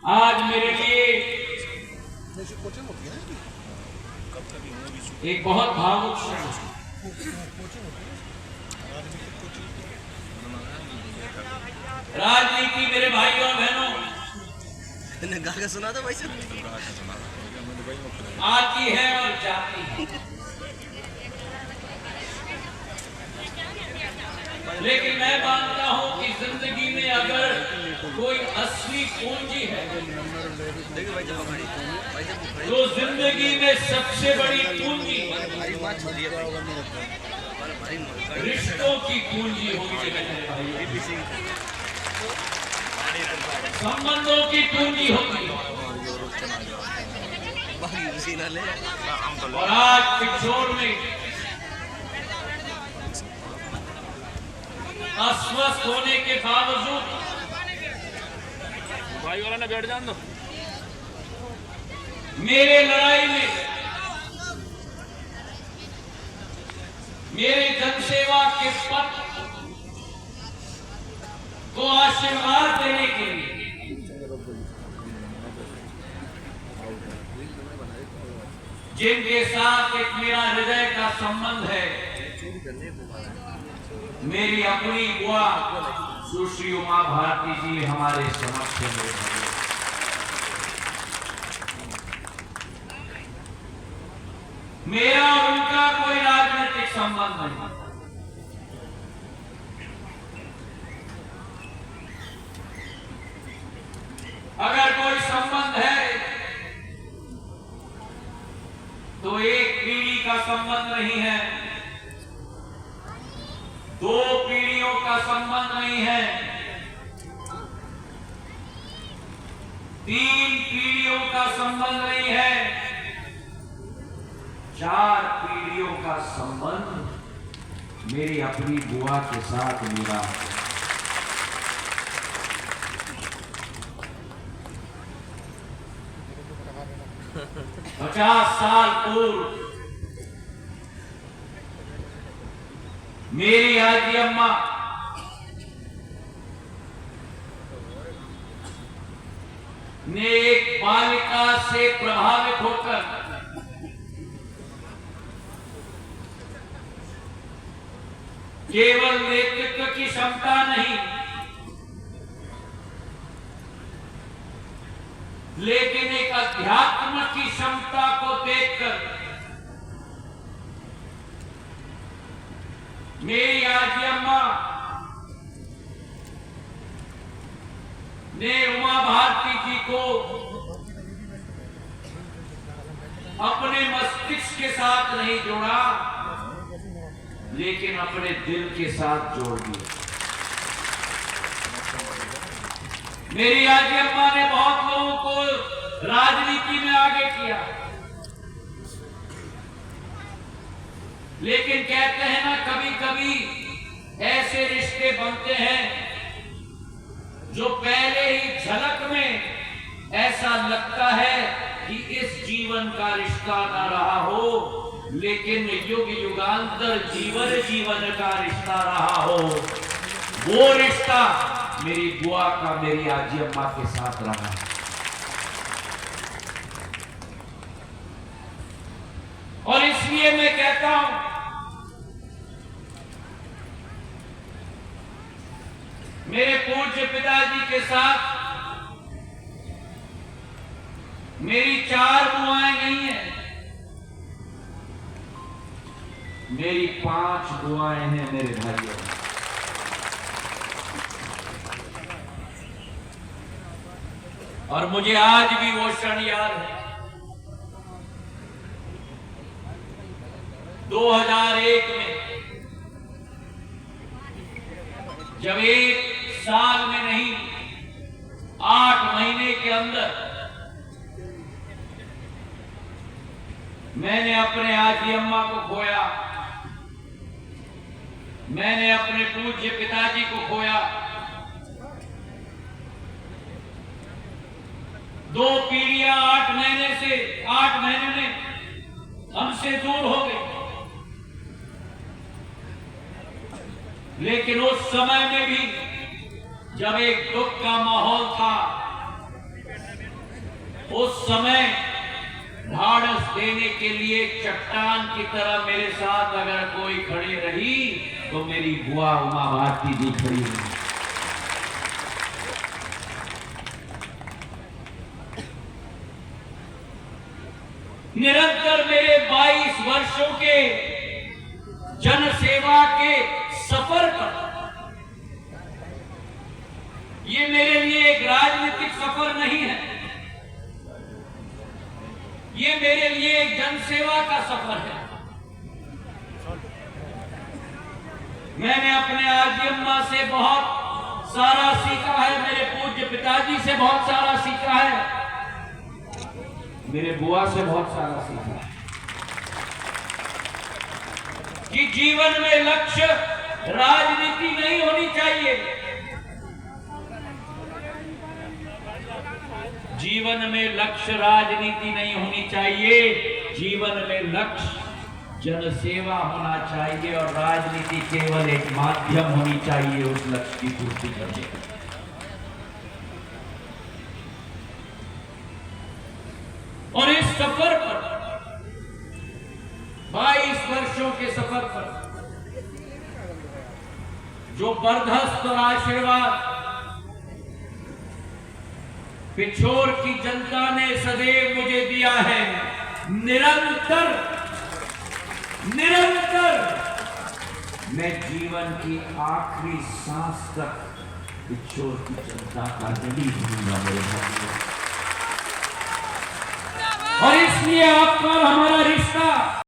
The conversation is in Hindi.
आज मेरे लिए एक बहुत भावुक क्षण, राजनीति मेरे भाइयों और बहनों गा के सुना दो भाई आती है और जाती है, लेकिन मैं मानता हूं कि जिंदगी में अगर कोई असली पूंजी है तो जिंदगी में सबसे बड़ी पूंजी रिश्तों की पूंजी होगी, संबंधों की पूंजी होगी। और आज पिछोड़ में अस्वस्थ होने के बावजूद भाई वाला ना बैठ जान दो। मेरे लड़ाई में मेरे जनसेवा के पथ को आशीर्वाद देने के लिए जिनके साथ एक मेरा हृदय का संबंध है, मेरी अपनी बुआ सुश्री उमा भारती जी हमारे समक्ष है। मेरा और उनका कोई राजनीतिक संबंध नहीं, अगर कोई संबंध है तो एक पीढ़ी का संबंध नहीं है, दो पीढ़ियों का संबंध नहीं है, तीन पीढ़ियों का संबंध नहीं है, चार पीढ़ियों का संबंध मेरी अपनी बुआ के साथ मेरा। पचास साल पूर्व मेरी आजी अम्मा ने एक बालिका से प्रभावित होकर केवल नेतृत्व की क्षमता नहीं, लेकिन एक अध्यात्म की क्षमता को देखकर मेरी आजी अम्मा ने उमा भारती जी को अपने मस्तिष्क के साथ नहीं जोड़ा, लेकिन अपने दिल के साथ जोड़ दिया। मेरी आजी अम्मा ने बहुत लोगों को राजनीति में आगे किया, लेकिन कहते हैं ना, कभी कभी ऐसे रिश्ते बनते हैं जो पहले ही झलक में ऐसा लगता है कि इस जीवन का रिश्ता ना रहा हो, लेकिन युग युगांतर जीवन जीवन का रिश्ता रहा हो। वो रिश्ता मेरी बुआ का मेरी आजी अम्मा के साथ रहा है। और इसलिए मैं कहता हूं, मेरे पूज्य पिताजी के साथ मेरी चार बुआएं नहीं है, मेरी 5 बुआएं हैं मेरे भाइयों। और मुझे आज भी वो क्षण याद है, 2001 में, जब 1 साल में नहीं 8 महीने के अंदर मैंने अपने आजी अम्मा को खोया, मैंने अपने पूज्य पिताजी को खोया। 2 पीढ़ियां 8 महीने में हमसे दूर हो गई, लेकिन उस समय में भी जब एक दुख का माहौल था, उस समय ढाढ़स देने के लिए चट्टान की तरह मेरे साथ अगर कोई खड़ी रही तो मेरी बुआ उमा भारती जी खड़ी रही। निरंतर मेरे 22 वर्षों के जन सेवा के सफर पर, ये मेरे लिए एक राजनीतिक सफर नहीं है, ये मेरे लिए एक जनसेवा का सफर है। मैंने अपने आजी अम्मा से बहुत सारा सीखा है, मेरे पूज्य पिताजी से बहुत सारा सीखा है, मेरे बुआ से बहुत सारा सीखा है कि जीवन में लक्ष्य राजनीति नहीं होनी चाहिए। जीवन में लक्ष्य राजनीति नहीं होनी चाहिए, जीवन में लक्ष्य जनसेवा होना चाहिए और राजनीति केवल एक माध्यम होनी चाहिए उस लक्ष्य की पूर्ति करने की। और इस सफर पर 22 वर्षों के सफर पर जो बर्धस्त और आशीर्वाद पिछोर की जनता ने सदैव मुझे दिया है, निरंतर मैं जीवन की आखिरी सांस तक पिछोर की जनता का ऋणी हूंगा मेरे भाइयों। और इसलिए आपका और हमारा रिश्ता